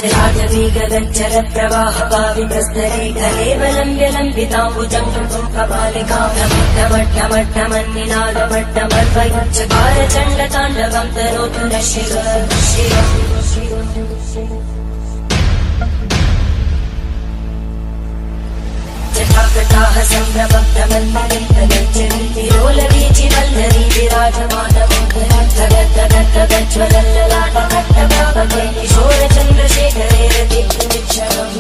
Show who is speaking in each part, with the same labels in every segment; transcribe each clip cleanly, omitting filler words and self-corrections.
Speaker 1: राजवीगगज्जर प्रवाह पाविप्रस्तरे कलेवलम्ब्यलम्बिताम्बुजङ्गं कपालिकामट्टमट्टमट्टमन्निनादमट्टमर्वयुच्चकार चण्डताण्डवं तनोतु न शिव जटाकटाः सम्भ्रमब्धमन्मलिन्दगज्जरीतिरोलवीचि वल्लरी विराजमानमङ्गलज्ज्वलल्ललाटकट्टभावके किशोरचन्द्रशेखरे रतिक्षणम्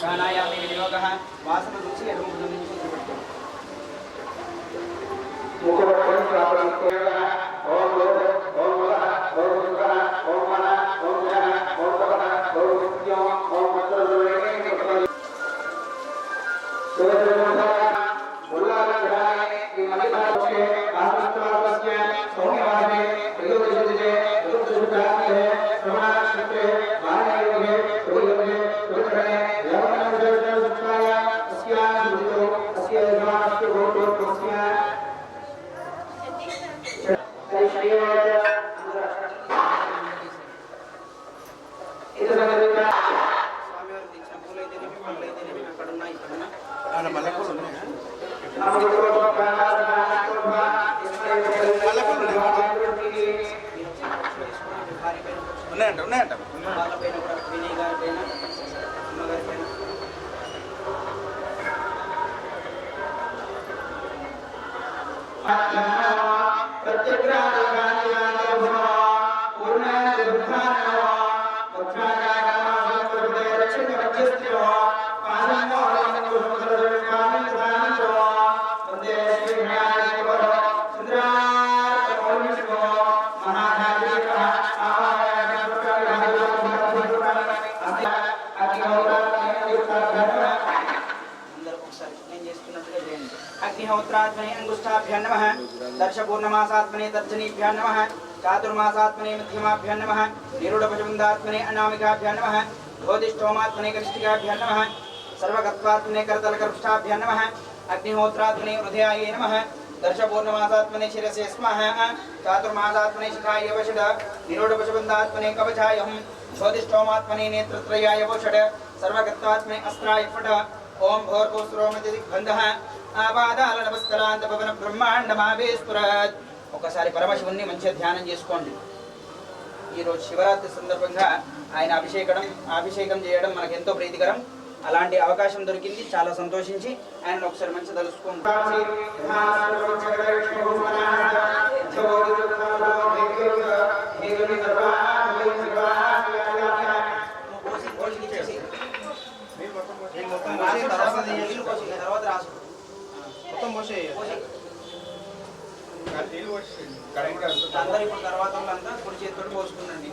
Speaker 2: प्राणायामे विनियोगः वासनरुचि अग्निहोत्रात्मने अंगुष्ठाभ्यां नमः दर्शपूर्णमासात्मने तर्जनीभ्यां नमः चातुर्मासात्मने मध्यमाभ्यां नमः निरूढपशुबन्धात्मने अनामिकाभ्यां नमः धोदिष्टोमात्मने कनिष्ठिकाभ्यां नमः सर्वगत्वात्मने करतलकर्पष्ठाभ्यां नमः अग्निहोत्रात्मने हृदयाय नमः दर्शपूर्णमासात्मने शिरसे स्मः चातुर्मासात्मने शिखाय वषड निरूढपशुबन्धात्मने कवचायं धोदिष्टोमात्मने नेत्रत्रयाय वषड सर्वगत्वात्मने अस्त्राय फट ओम भोर्भुस्रोमति दिग्बन्धः ఆపాదాల నమస్కారాంత పవన బ్రహ్మాండమావేశ్వరత్. ఒకసారి పరమశివుణ్ణి మంచిగా ధ్యానం చేసుకోండి. ఈరోజు శివరాత్రి సందర్భంగా ఆయన అభిషేకం చేయడం మనకు ఎంతో ప్రీతికరం. అలాంటి అవకాశం దొరికింది, చాలా సంతోషించి ఆయన ఒకసారి మంచిగా తలుసుకోండి. తర్వాత రాసు మొత్తం పోసే అందరూ ఇప్పుడు తర్వాత వాళ్ళంతా కుడి చేతితో పోసుకున్నాండి.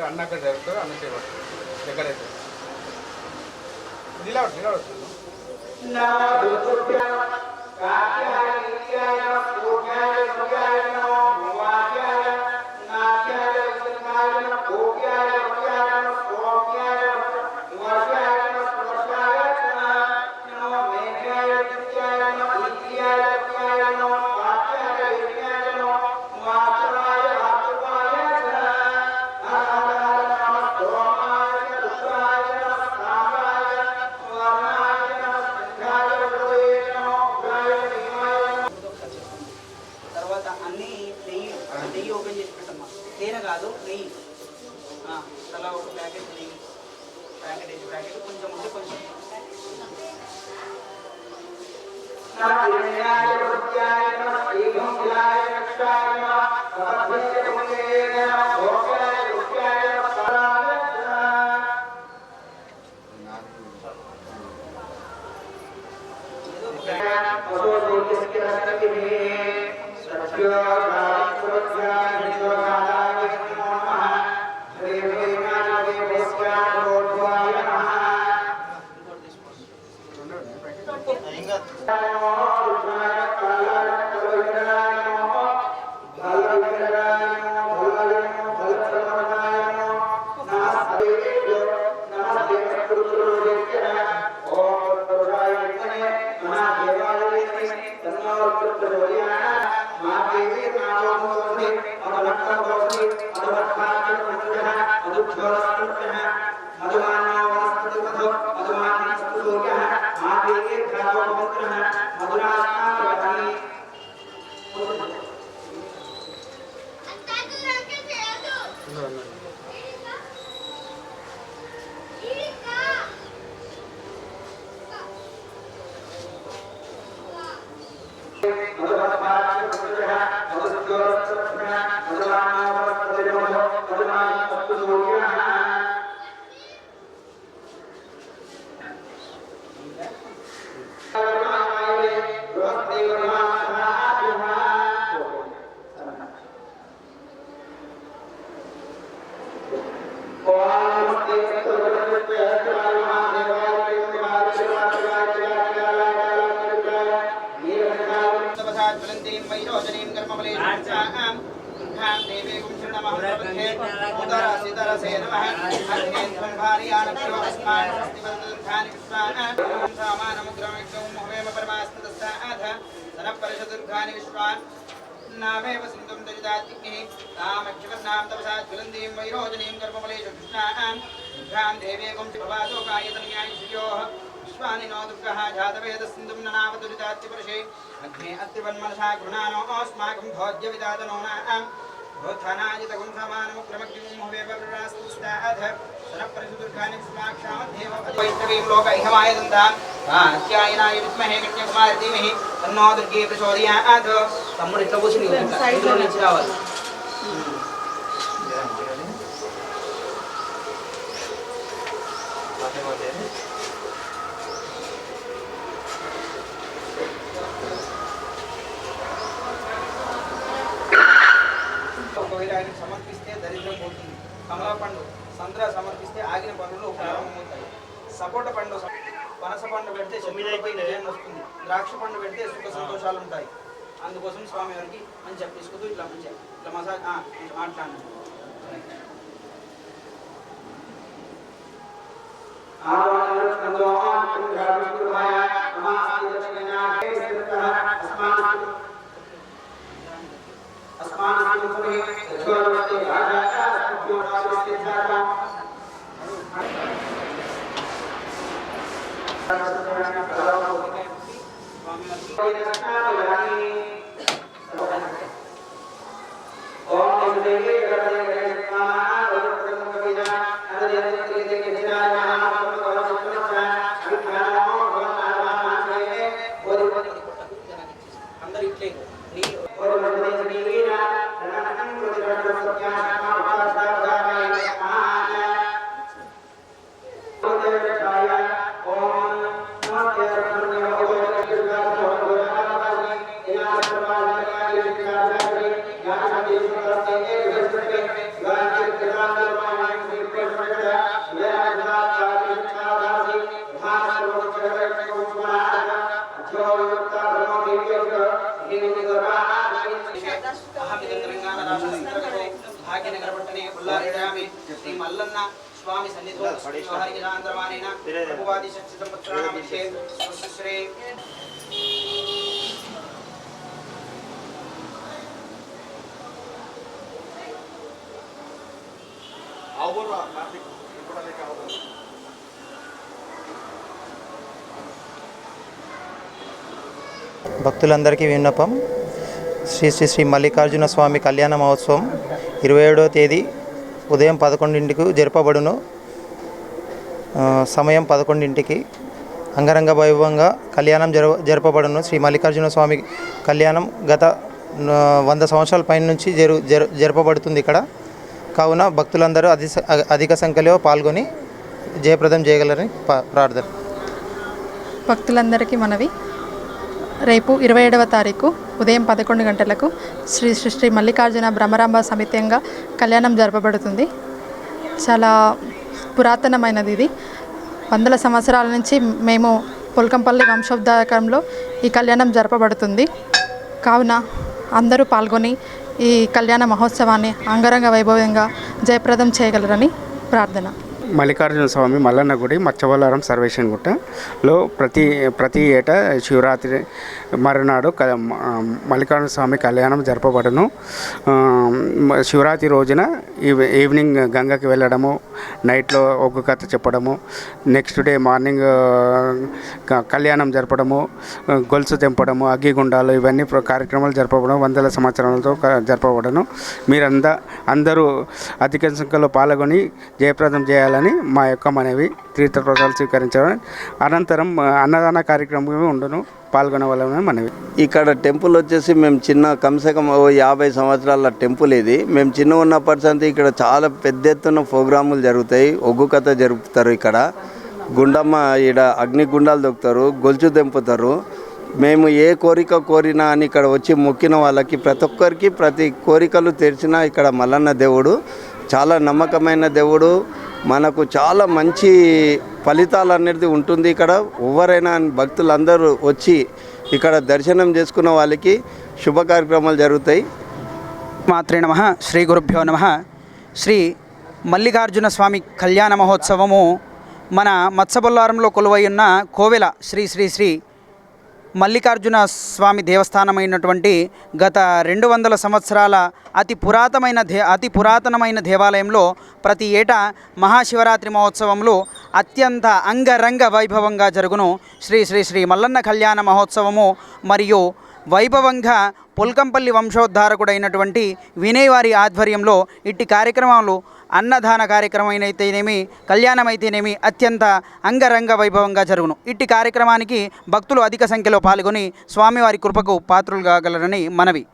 Speaker 2: అన్నక్కడ జరుగుతారు అన్న చేయబడతారు ఎక్కడైతే నిలబడు నిలబడు
Speaker 3: కాదు నెయ్యి తలా ఒక ప్యాకెట్ నెయ్యి ప్యాకెట్ కొంచెం ఉంటే కొంచెం
Speaker 2: మా శ్రీనివాసే నమః అగ్నేత్వం భార్యానప్రో అస్మాన్ స్వస్తివర్ధుర్ఘాని విశ్వాన సామానముగ్రమిక్షం ముహవేమ పరమాస్మదస్తాథ సనపరిషదుర్ఘాని విశ్వాన్ నామేవ సింధుం దరిదాత్మిః తామక్షవర్ణాం తపసా జ్వలందీం వైరోజనీం గర్భమలేషు కృష్ణాం దుర్గాం దేవేగం భవాదోకాయతన్యాయిష్యోః విశ్వానినో దుర్గః జాతవేద సింధుం ననామ దురిదాత్తిపరుషే అగ్నే అత్రివన్మనసా గృణానో అస్మాకం భోజ్య విదాతనోనాం భూతానాజితగుం సమానముగ్రమగ్నిం ముహవేవ పరమాస్మదస్తాథ సనపరిషదుర్ఘాని విశ్వాక్షామధ్యేవ వైష్ణవీం లోక ఇహమాయ దంతాం ఆత్యాయనాయ విద్మహే కన్యాకుమారి ధీమహి తన్నో దుర్గే ప్రచోదయాత్. తమ్ముడు ఇట్లా కూర్చుని ఇందులో నుంచి రావాలి. ఒకవేళ ఆయనకు సమర్పిస్తే దరిద్రం పోతుంది. కమలా పండు సంద్ర సమర్పిస్తే ఆగిన పనులు ప్రారంభమవుతాయి. సపోటా పండు పనస పండు పెడితే విజయం వస్తుంది. ద్రాక్ష పండు పెడితే సుఖ సంతోషాలు ఉంటాయి. అందుకోసం స్వామి వారికి మంచిగా తీసుకుంటూ ఇట్లా మంచిగా ఇట్లా మసాజ్ మాట్లాడండి. అందరూ ఇట్లే శ్రీ మల్లన్న స్వామి సన్నిధిలో హరిగిరాంధ్రమానేన ప్రభువాది శక్తి సంవత్సరాణమధ్యే శ్రీ
Speaker 4: భక్తులందరికీ విన్నపం. శ్రీ శ్రీ శ్రీ మల్లికార్జున స్వామి కళ్యాణ మహోత్సవం 27వ తేదీ ఉదయం 11ంటికి జరపబడును. సమయం 11ంటికి అంగరంగ వైభవంగా కళ్యాణం జరపబడును. శ్రీ మల్లికార్జున స్వామి కళ్యాణం గత 100 సంవత్సరాల పైన నుంచి జరపబడుతుంది ఇక్కడ. కావున భక్తులందరూ అధిక సంఖ్యలో పాల్గొని జయప్రదం చేయగలరని ప్రార్థన.
Speaker 5: భక్తులందరికీ మనవి, రేపు 27వ తారీఖు ఉదయం 11 గంటలకు శ్రీ శ్రీ శ్రీ మల్లికార్జున బ్రహ్మరాంబ సమిత్యంగా కళ్యాణం జరపబడుతుంది. చాలా పురాతనమైనది ఇది. 100 సంవత్సరాల నుంచి మేము పొల్కంపల్లి వంశోద్ధారకంలో ఈ కళ్యాణం జరపబడుతుంది. కావున అందరూ పాల్గొని ఈ కళ్యాణ మహోత్సవాన్ని అంగరంగ వైభవంగా జయప్రదం చేయగలరని ప్రార్థన.
Speaker 6: మల్లికార్జున స్వామి మల్లన్న గుడి మచ్చవల్లారం సర్వేషన్ గుట్టలో ప్రతి ఏటా శివరాత్రి మరునాడు మల్లికార్జున స్వామి కళ్యాణం జరపబడును. శివరాత్రి రోజున ఈవినింగ్ గంగకి వెళ్ళడము, నైట్లో ఒగ్గు కథ చెప్పడము, నెక్స్ట్ డే మార్నింగ్ కళ్యాణం జరపడము, గొలుసు తెంపడము, అగ్గిగుండాలు, ఇవన్నీ కార్యక్రమాలు జరపబడము 100 సంవత్సరాలతో జరపబడను. అందరూ అధిక సంఖ్యలో పాల్గొని జయప్రదం చేయాలని మా యొక్క మనవి. తీర్థప్రసాదాలు స్వీకరించడం అనంతరం అన్నదాన కార్యక్రమం ఉండును, పాల్గొనవాలని మనవి.
Speaker 7: ఇక్కడ టెంపుల్ వచ్చేసి మేము చిన్న కమ్సేకం 50 సంవత్సరాల టెంపుల్ ఇది. మేము చిన్న ఉన్నప్పటి నుంచి ఇక్కడ చాలా పెద్ద ఎత్తున ప్రోగ్రాములు జరుగుతాయి. ఒగ్గు కథ జరుపుతారు. ఇక్కడ గుండమ్మ ఈడ అగ్ని గుండాలు దొక్కుతారు, గొలుచు తెంపుతారు. మేము ఏ కోరిక కోరినా అని ఇక్కడ వచ్చి మొక్కిన వాళ్ళకి ప్రతి ఒక్కరికి ప్రతి కోరికలు తెరిచిన ఇక్కడ మల్లన్న దేవుడు చాలా నమ్మకమైన దేవుడు. మనకు చాలా మంచి ఫలితాలు అనేది ఉంటుంది. ఇక్కడ ఎవరైనా భక్తులందరూ వచ్చి ఇక్కడ దర్శనం చేసుకున్న వాళ్ళకి శుభ కార్యక్రమాలు జరుగుతాయి.
Speaker 3: మాత్రే నమః. శ్రీ గురుభ్యో నమః. శ్రీ మల్లికార్జున స్వామి కళ్యాణ మహోత్సవము మన మత్స్యబొల్లారంలో కొలువై ఉన్న కోవెల శ్రీ శ్రీ శ్రీ మల్లికార్జున స్వామి దేవస్థానమైనటువంటి గత 200 సంవత్సరాల అతి పురాతనమైన దేవాలయంలో ప్రతి ఏటా మహాశివరాత్రి మహోత్సవంలో అత్యంత అంగరంగ వైభవంగా జరుగును శ్రీ శ్రీ శ్రీ మల్లన్న కళ్యాణ మహోత్సవము మరియు వైభవంగా పొల్కంపల్లి వంశోద్ధారకుడైనటువంటి వినయ్ వారి ఆధ్వర్యంలో ఇట్టి కార్యక్రమాలు అన్నదాన కార్యక్రమం అయితేనేమి కళ్యాణం అయితేనేమి అత్యంత అంగరంగ వైభవంగా జరుగును. ఇట్టి కార్యక్రమానికి భక్తులు అధిక సంఖ్యలో పాల్గొని స్వామివారి కృపకు పాత్రులు కాగలరని మనవి.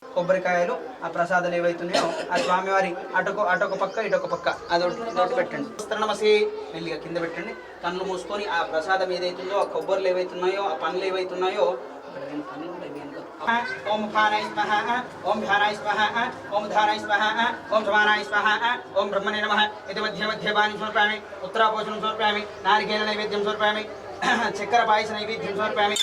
Speaker 3: కొబ్బరికాయలు ఆ ప్రసాదాలు ఏవైతున్నాయో ఆ స్వామివారి అటొక పక్క ఇటొక పక్క అదొకటి పెట్టండి. నమసి మెల్లిగా కింద పెట్టండి. కళ్ళు మూసుకొని ఆ ప్రసాదం ఏదైతుందో ఆ కొబ్బరిలు ఏవైతున్నాయో ఆ పండ్లు ఏవైతున్నాయో ఓం భానాయ స్మః ఓం ధ్యానాయ స్మః ఓం ధానాయ స్మః ఓం సమానాయ స్మః ఓం బ్రహ్మణే నమః ఇది మధ్య పాని సమర్పయామి. ఉత్తరాపోషణం సమర్పయామి. నారికేల నైవేద్యం సమర్పయామి. చక్కెర పాయస నైవేద్యం సమర్పయామి.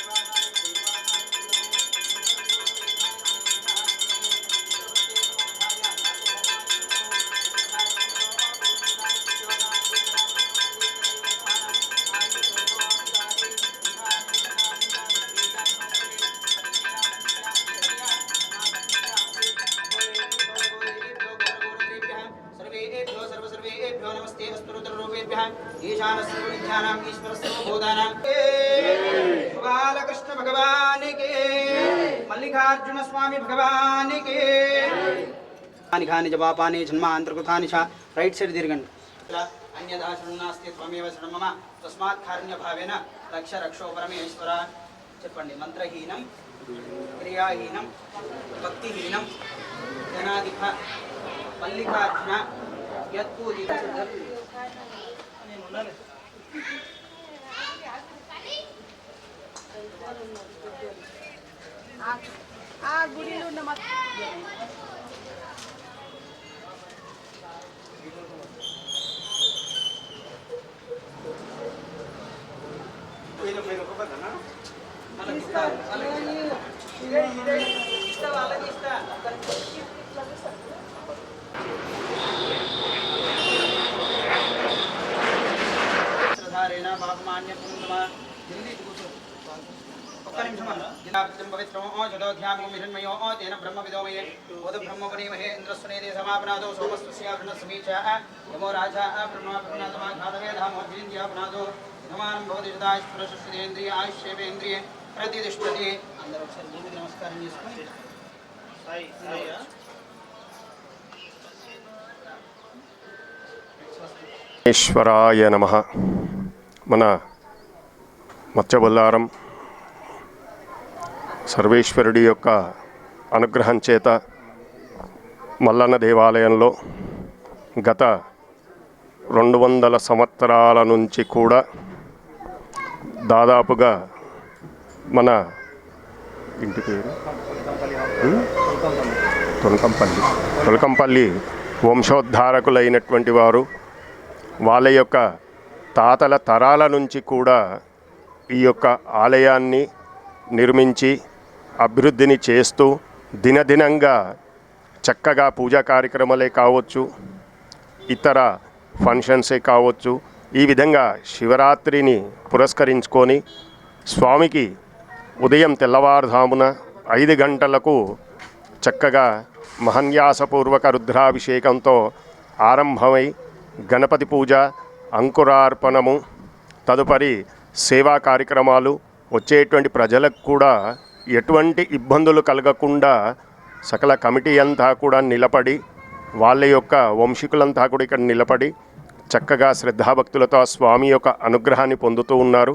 Speaker 3: బాలకృష్ణ భగవానికి మల్లికార్జున స్వామి భగవానికి కాని జపాపాని జన్మాంతర్కృతాని చ రైట్ సైడ్ తిరగండి. అన్యదా శరణాస్తి త్వమేవ శరణం మమ తస్మాత్ కారుణ్య భావేన రక్ష రక్షో పరమేశ్వర. చెప్పండి. మంత్రహీనం క్రియాహీనం భక్తిహీనం జనాధిప మల్లికార్జున యత్పూజిత
Speaker 5: ఆ గుడిలో ఉన్న
Speaker 3: ఒక్క నిమిషం దినాభితం పవిత్రమో జడోధ్యామో మిహిన్మయో తేన బ్రహ్మ విదోమయే ఓద బ్రహ్మపుణీమహే ఇంద్రస్వనేదే సమాపనాదో సోమస్య సమీచ యమో రాజా బ్రహ్మపుణ్యాతమాఘాతవేధామోర్జీంద్యా పునాదో ధమానం భవతి సదాశ్వరశుద్ధేంద్రియ ఆయుష్యేంద్రియ ప్రతిష్టతి. అందరూ ఒకసారి భూమికి నమస్కారం చేసుకొని
Speaker 8: ఈశ్వరాయ నమః. మన మత్స్యబొల్లారం సర్వేశ్వరుడి యొక్క అనుగ్రహం చేత మల్లన్న దేవాలయంలో గత 200 సంవత్సరాల నుంచి కూడా దాదాపుగా మన ఇంటి పేరు తొలకంపల్లి వంశోద్ధారకులైనటువంటి వారు వాళ్ళ యొక్క తాతల తరాల నుంచి కూడా ఈ యొక్క ఆలయాన్ని నిర్మించి అభివృద్ధిని చేస్తూ దినదినంగా చక్కగా పూజా కార్యక్రమాలే కావచ్చు, ఇతర ఫంక్షన్సే కావచ్చు, ఈ విధంగా శివరాత్రిని పురస్కరించుకొని స్వామికి ఉదయం తెల్లవారుజామున 5 గంటలకు చక్కగా మహన్యాసపూర్వక రుద్రాభిషేకంతో ఆరంభమై గణపతి పూజ, అంకురార్పణము, తదుపరి సేవా కార్యక్రమాలు, వచ్చేటువంటి ప్రజలకు కూడా ఎటువంటి ఇబ్బందులు కలగకుండా సకల కమిటీ అంతా కూడా నిలబడి, వాళ్ళ యొక్క వంశీకులంతా కూడా ఇక్కడ నిలబడి చక్కగా శ్రద్ధాభక్తులతో ఆ స్వామి యొక్క అనుగ్రహాన్ని పొందుతూ ఉన్నారు.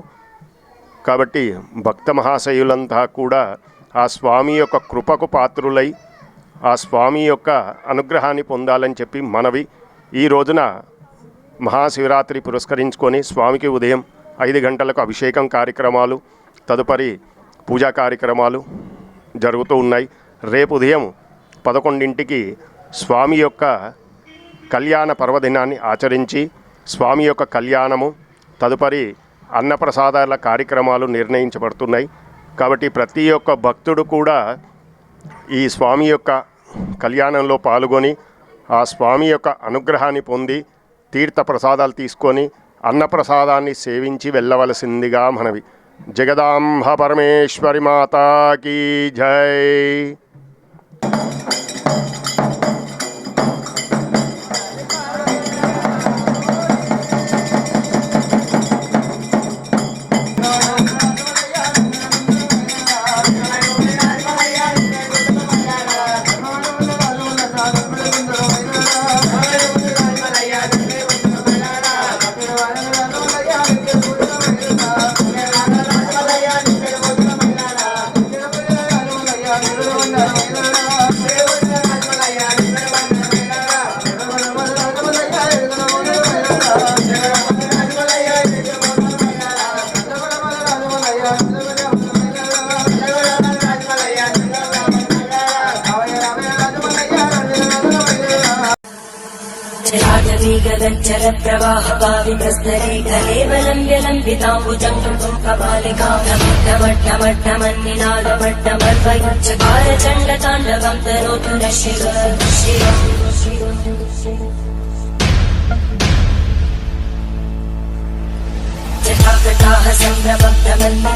Speaker 8: కాబట్టి భక్త మహాశయులంతా కూడా ఆ స్వామి యొక్క కృపకు పాత్రులై ఆ స్వామి యొక్క అనుగ్రహాన్ని పొందాలని చెప్పి మనవి. ఈ రోజున మహాశివరాత్రి పురస్కరించుకొని స్వామికి ఉదయం 5 గంటలకు అభిషేకం కార్యక్రమాలు, తదుపరి పూజా కార్యక్రమాలు జరుగుతూ ఉన్నాయి. రేపు ఉదయం 11ంటికి స్వామి యొక్క కళ్యాణ పర్వదినాన్ని ఆచరించి స్వామి యొక్క కళ్యాణము, తదుపరి అన్నప్రసాదాల కార్యక్రమాలు నిర్ణయించబడుతున్నాయి. కాబట్టి ప్రతి ఒక్క భక్తుడు కూడా ఈ స్వామి యొక్క కళ్యాణంలో పాల్గొని ఆ స్వామి యొక్క అనుగ్రహాన్ని పొంది తీర్థ ప్రసాదాలు తీసుకొని అన్నప్రసాదాన్ని సేవించి వెళ్ళవలసిందిగా మనవి. జగదాంబ పరమేశ్వరి మాతాకి జై.
Speaker 1: जलप्रवाहपावितस्तरे कलेवलम्ब्यलम्बिताम्बुजं कपालिकामट्टमट्टमट्टमन्निनादमट्टमर्वयुच्चकारचण्डताण्डवं तनोतु नः शिव. जटाकटाः सम्भ्रमब्धमन्नि